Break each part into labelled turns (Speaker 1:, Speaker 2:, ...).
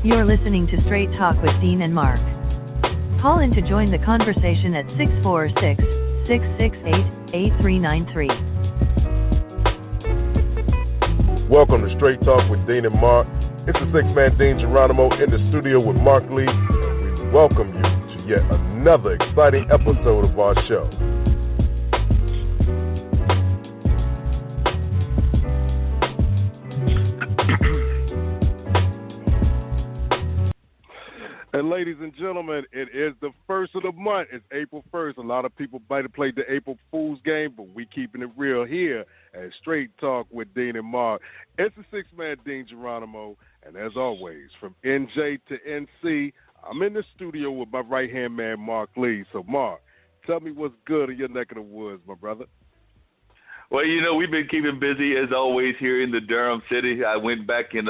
Speaker 1: You're listening to Straight Talk with Dean and Mark. Call in to join the conversation at 646-668-8393.
Speaker 2: Welcome to Straight Talk with Dean and Mark. It's the six-man Dean Geronimo in the studio with Mark Lee, and we welcome you to yet another exciting episode of our show. And ladies and gentlemen, it is the first of the month. It's April 1st. A lot of people might have played the April Fool's game, but we keeping it real here at Straight Talk with Dean and Mark. It's the six-man Dean Geronimo, and as always, from NJ to NC, I'm in the studio with my right-hand man, Mark Lee. So, Mark, tell me what's good in your neck of the woods, my brother.
Speaker 3: Well, you know, we've been keeping busy, as always, here in the Durham city. I went back and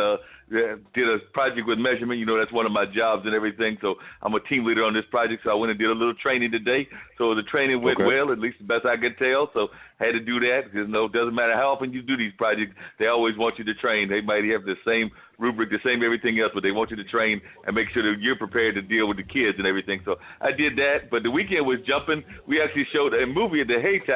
Speaker 3: did a project with measurement. You know, that's one of my jobs and everything. So I'm a team leader on this project. So I went and did a little training today. So the training went well, at least the best I could tell. So I had to do that because, you know, it doesn't matter how often you do these projects. They always want you to train. They might have the same rubric, the same everything else, but they want you to train and make sure that you're prepared to deal with the kids and everything. So I did that. But the weekend was jumping. We actually showed a movie at the Hayti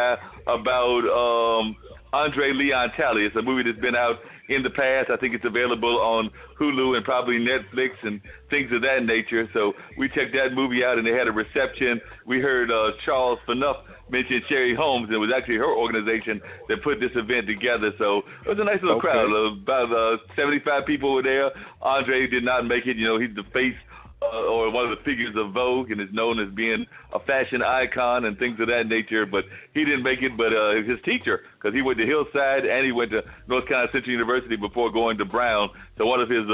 Speaker 3: about Andre Leon Talley. It's a movie that's been out in the past. I think it's available on Hulu and probably Netflix and things of that nature. So we checked that movie out, and they had a reception. We heard Charles Fanuff mention Sherry Holmes. It was actually her organization that put this event together. So it was a nice little crowd. About 75 people were there. Andre did not make it. You know, he's the face or one of the figures of Vogue and is known as being a fashion icon and things of that nature, but he didn't make it. But his teacher, because he went to Hillside and he went to North Carolina Central University before going to Brown. So one of his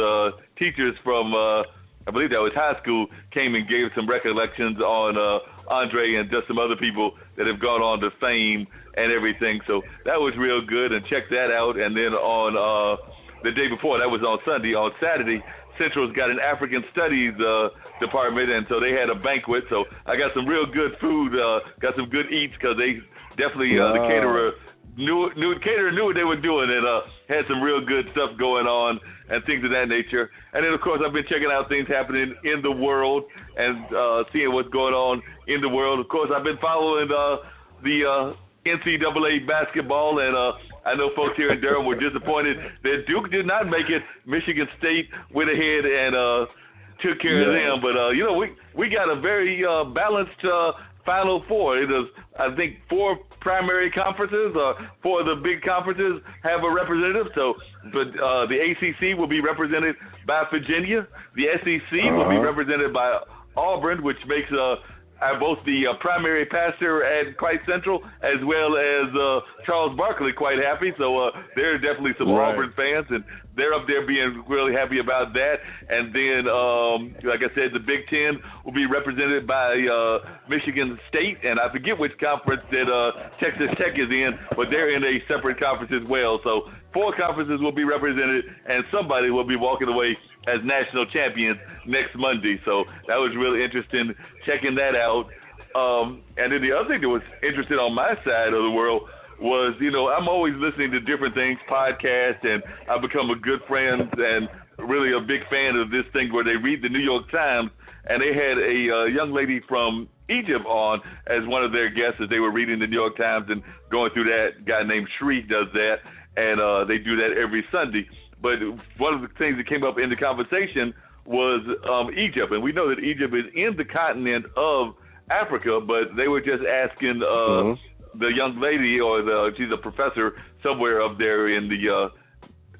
Speaker 3: teachers from, I believe that was high school, came and gave some recollections on Andre and just some other people that have gone on to fame and everything. So that was real good, and check that out. And then on the day before, that was on Sunday, on Saturday, Central's got an African Studies department, and so they had a banquet. So I got some real good food, got some good eats, because they definitely, the caterer knew what they were doing, and had some real good stuff going on and things of that nature. And then, of course, I've been checking out things happening in the world and seeing what's going on in the world. Of course, I've been following the NCAA basketball, and I know folks here in Durham were disappointed that Duke did not make it. Michigan State went ahead and took care of them. But, you know, we got a very balanced Final Four. It is, I think, 4 primary conferences, 4 of the big conferences have a representative. So, but the ACC will be represented by Virginia. The SEC will be represented by Auburn, which makes both the primary pastor at Christ Central as well as Charles Barkley quite happy. So there are definitely some Auburn fans, and they're up there being really happy about that. And then, like I said, the Big Ten will be represented by Michigan State, and I forget which conference that Texas Tech is in, but they're in a separate conference as well. So 4 conferences will be represented, and somebody will be walking away as national champions next Monday. So that was really interesting, checking that out. And then the other thing that was interesting on my side of the world was, you know, I'm always listening to different things, podcasts, and I've become a good friend and really a big fan of this thing where they read the New York Times, and they had a young lady from Egypt on as one of their guests as they were reading the New York Times and going through that. Guy named Shri does that, and they do that every Sunday. But one of the things that came up in the conversation was Egypt, and we know that Egypt is in the continent of Africa, but they were just asking the young lady, or she's a professor somewhere up there in the,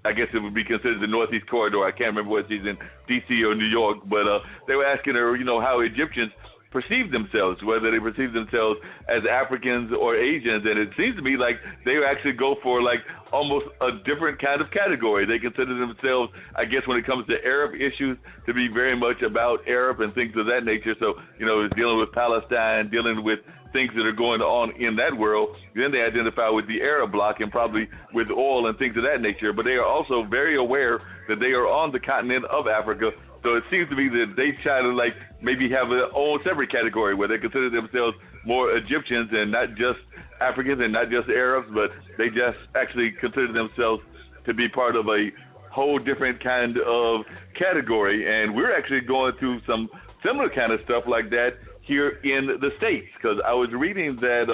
Speaker 3: I guess it would be considered the Northeast Corridor. I can't remember whether she's in D.C. or New York, but they were asking her, you know, how Egyptians perceive themselves, whether they perceive themselves as Africans or Asians, and it seems to me like they actually go for like almost a different kind of category. They consider themselves, I guess, when it comes to Arab issues, to be very much about Arab and things of that nature. So, you know, dealing with Palestine, dealing with things that are going on in that world, then they identify with the Arab bloc and probably with oil and things of that nature. But they are also very aware that they are on the continent of Africa. So it seems to me that they try to like maybe have a own separate category where they consider themselves more Egyptians and not just Africans and not just Arabs, but they just actually consider themselves to be part of a whole different kind of category. And we're actually going through some similar kind of stuff like that here in the States, because I was reading that,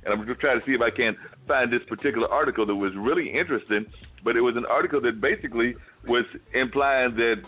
Speaker 3: and I'm just trying to see if I can find this particular article that was really interesting, but it was an article that basically was implying that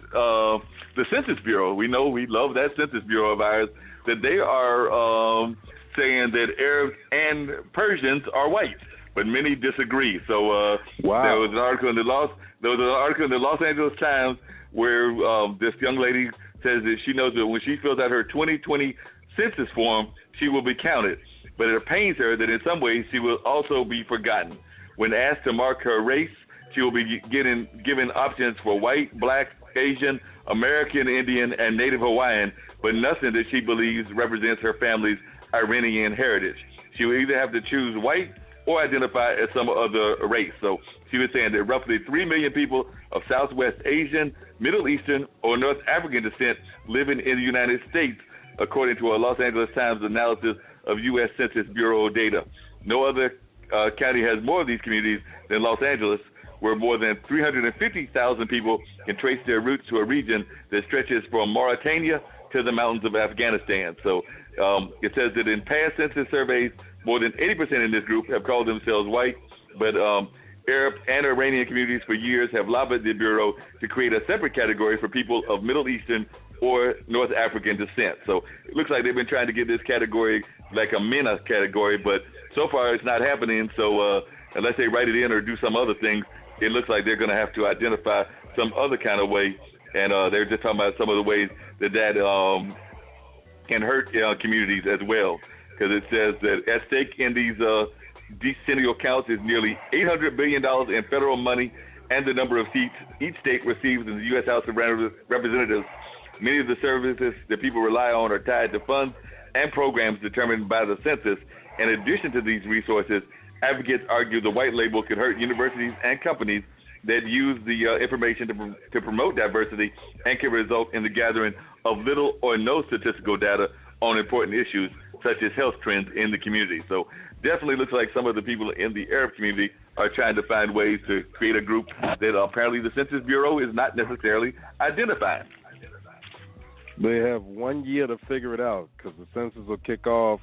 Speaker 3: the Census Bureau, we know we love that Census Bureau of ours, that they are saying that Arabs and Persians are white, but many disagree. So there was an article in the Los Angeles Times where this young lady says that she knows that when she fills out her 2020 census form, she will be counted, but it pains her that in some ways she will also be forgotten. When asked to mark her race, she will be given options for white, black, Asian, American Indian, and Native Hawaiian, but nothing that she believes represents her family's Iranian heritage. She will either have to choose white or identify as some other race. So she was saying that roughly 3 million people of Southwest Asian, Middle Eastern, or North African descent living in the United States, according to a Los Angeles Times analysis of U.S. Census Bureau data. No other county has more of these communities than Los Angeles, where more than 350,000 people can trace their roots to a region that stretches from Mauritania to the mountains of Afghanistan. So it says that in past census surveys, more than 80% in this group have called themselves white, but Arab and Iranian communities for years have lobbied the Bureau to create a separate category for people of Middle Eastern or North African descent. So it looks like they've been trying to get this category like a MENA category, but so far it's not happening. So unless they write it in or do some other things, it looks like they're going to have to identify some other kind of way. And they're just talking about some of the ways that can hurt communities as well, because it says that at stake in these decennial counts is nearly $800 billion in federal money and the number of seats each state receives in the U.S. House of Representatives. Many of the services that people rely on are tied to funds and programs determined by the census. In addition to these resources, advocates argue the white label could hurt universities and companies that use the information to promote diversity and can result in the gathering of little or no statistical data on important issues such as health trends in the community. So definitely looks like some of the people in the Arab community are trying to find ways to create a group that apparently the Census Bureau is not necessarily identifying.
Speaker 2: They have 1 year to figure it out, because the census will kick off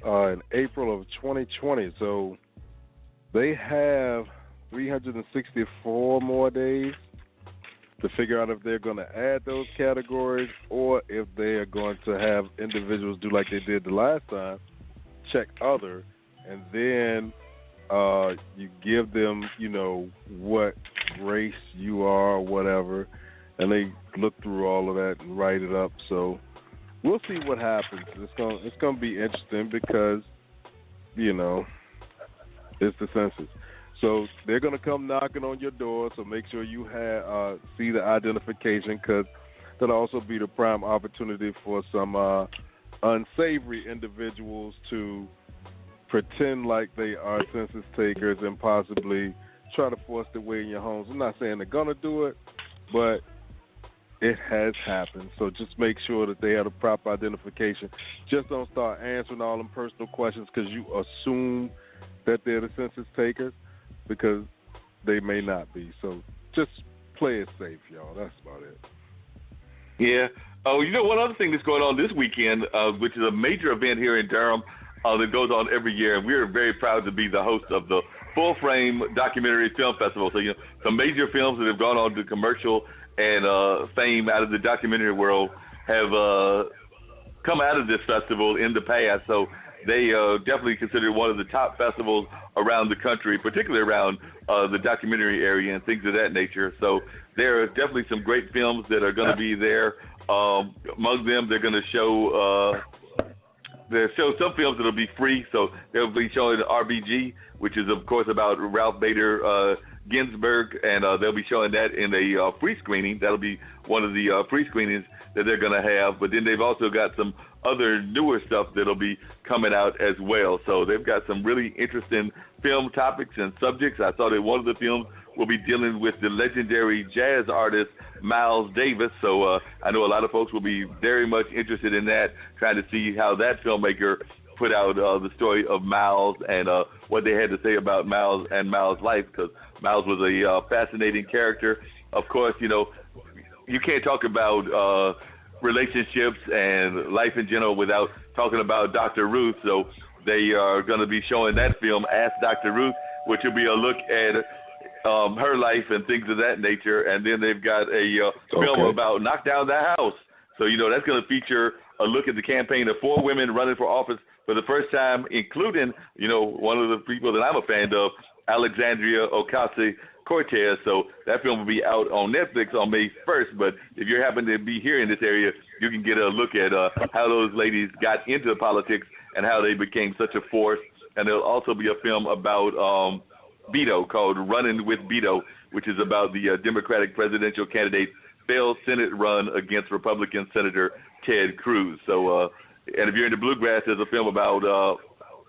Speaker 2: in April of 2020. So they have 364 more days to figure out if they're going to add those categories or if they are going to have individuals do like they did the last time, check other, and then you give them, what race you are or whatever, and they look through all of that and write it up. So we'll see what happens. It's going to be interesting because, it's the census. So they're going to come knocking on your door, so make sure you see the identification, because that'll also be the prime opportunity for some unsavory individuals to pretend like they are census takers and possibly try to force their way in your homes. I'm not saying they're going to do it, but it has happened. So just make sure that they have the proper identification. Just don't start answering all them personal questions because you assume that they're the census takers, because they may not be. So just play it safe, y'all. That's about it.
Speaker 3: Yeah. Oh, one other thing that's going on this weekend, which is a major event here in Durham that goes on every year, and we're very proud to be the host of the Full Frame Documentary Film Festival. So, some major films that have gone on to commercial and fame out of the documentary world have come out of this festival in the past. So they definitely consider one of the top festivals around the country, particularly around the documentary area and things of that nature. So there are definitely some great films that are going to be there. Among them, they're going to show some films that will be free. So they'll be showing RBG, which is, of course, about Ralph Bader Ginsburg, and they'll be showing that in a free screening. That'll be one of the free screenings that they're going to have. But then they've also got some other newer stuff that'll be coming out as well. So they've got some really interesting film topics and subjects. I saw that one of the films will be dealing with the legendary jazz artist Miles Davis. So I know a lot of folks will be very much interested in that, trying to see how that filmmaker put out the story of Miles and what they had to say about Miles and Miles' life, because Miles was a fascinating character of course, you can't talk about relationships and life in general without talking about Dr. Ruth. So they are going to be showing that film, Ask Dr. Ruth, which will be a look at her life and things of that nature. And then they've got a film about Knock Down the House. So, that's going to feature a look at the campaign of 4 women running for office for the first time, including, one of the people that I'm a fan of, Alexandria Ocasio-Cortez. So that film will be out on Netflix on May 1st. But if you happen to be here in this area, you can get a look at how those ladies got into politics and how they became such a force. And there'll also be a film about Beto called Running with Beto, which is about the Democratic presidential candidate failed Senate run against Republican Senator Ted Cruz. So, and if you're into bluegrass, there's a film about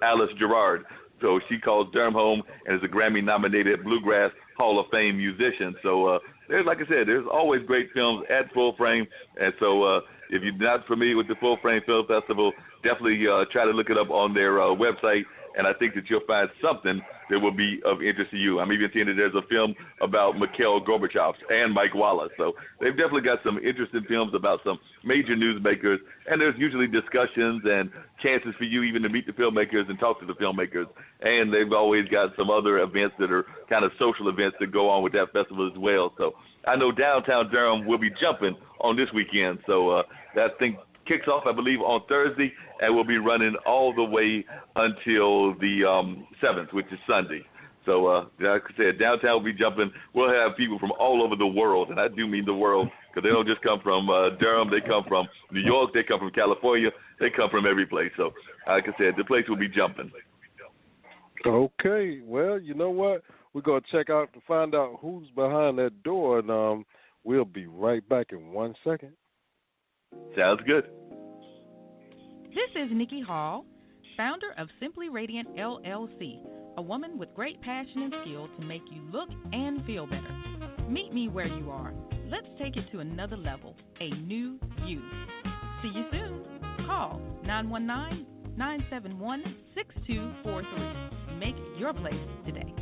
Speaker 3: Alice Gerard. So she calls Durham home and is a Grammy-nominated Bluegrass Hall of Fame musician. So there's, like I said, there's always great films at Full Frame. And so if you're not familiar with the Full Frame Film Festival, definitely try to look it up on their website. And I think that you'll find something that will be of interest to you. I'm even seeing that there's a film about Mikhail Gorbachev and Mike Wallace. So they've definitely got some interesting films about some major newsmakers. And there's usually discussions and chances for you even to meet the filmmakers and talk to the filmmakers. And they've always got some other events that are kind of social events that go on with that festival as well. So I know downtown Durham will be jumping on this weekend. So that thing kicks off, I believe, on Thursday, and will be running all the way until the 7th, which is Sunday. So, like I said, downtown will be jumping. We'll have people from all over the world, and I do mean the world, because they don't just come from Durham. They come from New York. They come from California. They come from every place. So, like I said, the place will be jumping.
Speaker 2: Okay. Well, you know what? We're going to check out to find out who's behind that door, and we'll be right back in 1 second.
Speaker 3: Sounds good.
Speaker 4: This is Nikki Hall, founder of Simply Radiant LLC, a woman with great passion and skill to make you look and feel better. Meet me where you are. Let's take it to another level, a new you. See you soon. Call 919-971-6243. Make your place today.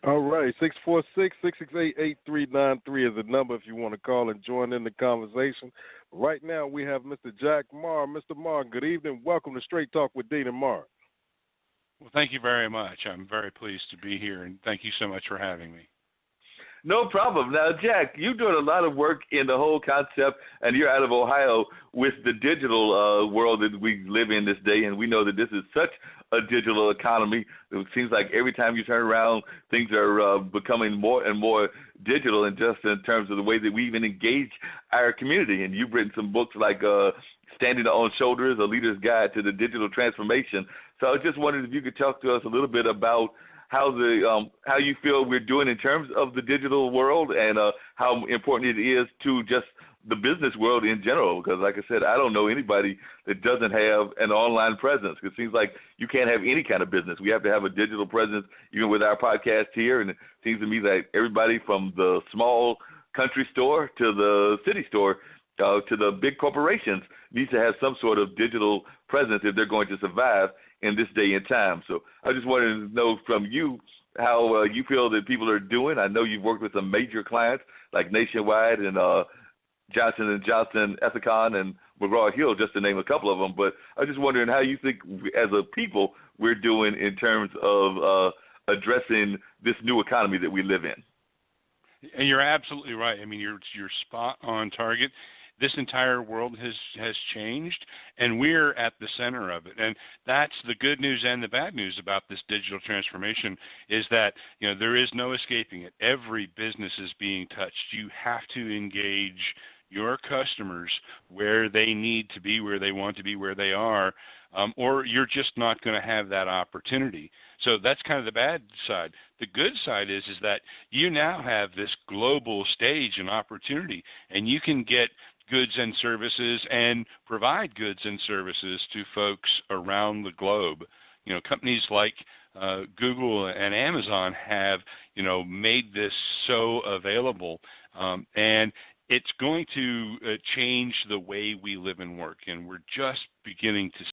Speaker 2: All right, 646-668-8393 is the number if you want to call and join in the conversation. Right now we have Mr. Jack Maher. Mr. Maher, good evening. Welcome to Straight Talk with Dean and Maher.
Speaker 5: Well, thank you very much. I'm very pleased to be here, and thank you so much for having me.
Speaker 3: No problem. Now, Jack, you're doing a lot of work in the whole concept, and you're out of Ohio with the digital world that we live in this day, and we know that this is such a digital economy. It seems like every time you turn around, things are becoming more and more digital, and just in terms of the way that we even engage our community. And you've written some books like Standing on Shoulders, A Leader's Guide to the Digital Transformation. So I was just wondering if you could talk to us a little bit about how you feel we're doing in terms of the digital world, and how important it is to just the business world in general. Because, like I said, I don't know anybody that doesn't have an online presence. It seems like you can't have any kind of business. We have to have a digital presence, even with our podcast here. And it seems to me that everybody from the small country store to the city store to the big corporations needs to have some sort of digital presence if they're going to survive in this day and time. So I just wanted to know from you how you feel that people are doing. I know you've worked with some major clients like Nationwide and Johnson & Johnson, Ethicon, and McGraw-Hill, just to name a couple of them. But I was just wondering how you think, as a people, we're doing in terms of addressing this new economy that we live in.
Speaker 5: And you're absolutely right. I mean, you're spot on target. This entire world has changed, and we're at the center of it. And that's the good news and the bad news about this digital transformation, is that, there is no escaping it. Every business is being touched. You have to engage your customers where they need to be, where they want to be, where they are, or you're just not going to have that opportunity. So that's kind of the bad side. The good side is that you now have this global stage and opportunity, and you can get goods and services and provide goods and services to folks around the globe. Companies like Google and Amazon have, made this so available, and it's going to change the way we live and work, and we're just beginning to